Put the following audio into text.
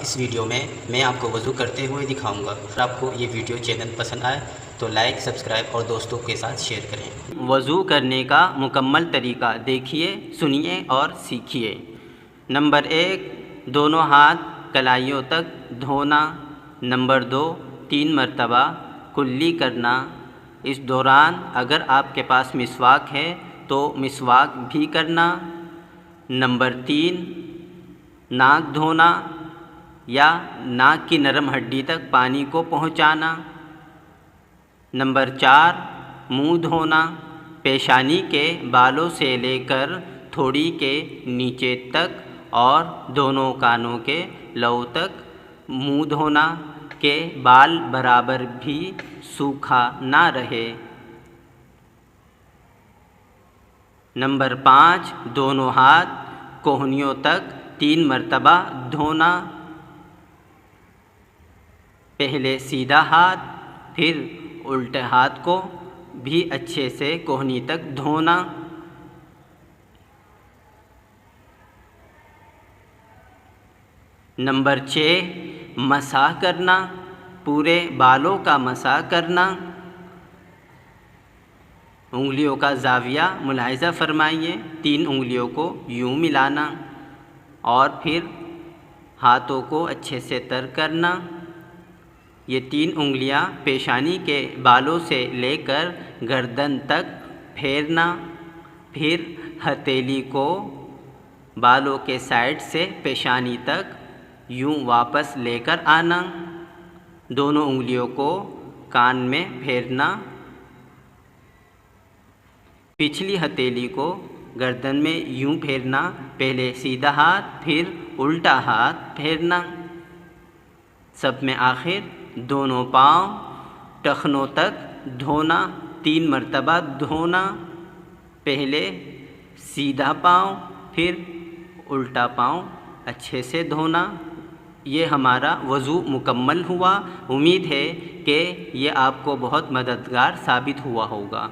اس video میں آپ کو وضو کرتے ہوئے دکھاؤں گا۔ اگر آپ کو یہ ویڈیو چینل پسند آئے تو لائک، سبسکرائب اور دوستوں کے ساتھ شیئر کریں۔ وضو کرنے کا مکمل طریقہ دیکھیے، سنیے اور سیکھیے۔ نمبر 1، دونوں ہاتھ کلائیوں تک دھونا۔ نمبر 2، 3 مرتبہ کلی کرنا۔ اس دوران اگر آپ کے پاس مسواک ہے تو مسواک بھی کرنا۔ نمبر 3، ناک دھونا یا ناک کی نرم ہڈی تک پانی کو پہنچانا۔ نمبر 4، منہ دھونا، پیشانی کے بالوں سے لے کر تھوڑی کے نیچے تک اور دونوں کانوں کے لو تک منہ دھونا کہ بال برابر بھی سوکھا نہ رہے۔ نمبر 5، دونوں ہاتھ کوہنیوں تک 3 مرتبہ دھونا۔ پہلے سیدھا ہاتھ پھر الٹے ہاتھ کو بھی اچھے سے کوہنی تک دھونا۔ نمبر 6، مسح کرنا، پورے بالوں کا مسح کرنا۔ انگلیوں کا زاویہ ملاحظہ فرمائیے، 3 انگلیوں کو یوں ملانا اور پھر ہاتھوں کو اچھے سے تر کرنا۔ یہ 3 انگلیاں پیشانی کے بالوں سے لے کر گردن تک پھیرنا، پھر ہتھیلی کو بالوں کے سائڈ سے پیشانی تک یوں واپس لے کر آنا۔ دونوں انگلیوں کو کان میں پھیرنا، پچھلی ہتھیلی کو گردن میں یوں پھیرنا، پہلے سیدھا ہاتھ پھر الٹا ہاتھ پھیرنا۔ سب میں آخر دونوں پاؤں ٹخنوں تک دھونا، 3 مرتبہ دھونا، پہلے سیدھا پاؤں پھر الٹا پاؤں اچھے سے دھونا۔ یہ ہمارا وضو مکمل ہوا۔ امید ہے کہ یہ آپ کو بہت مددگار ثابت ہوا ہوگا۔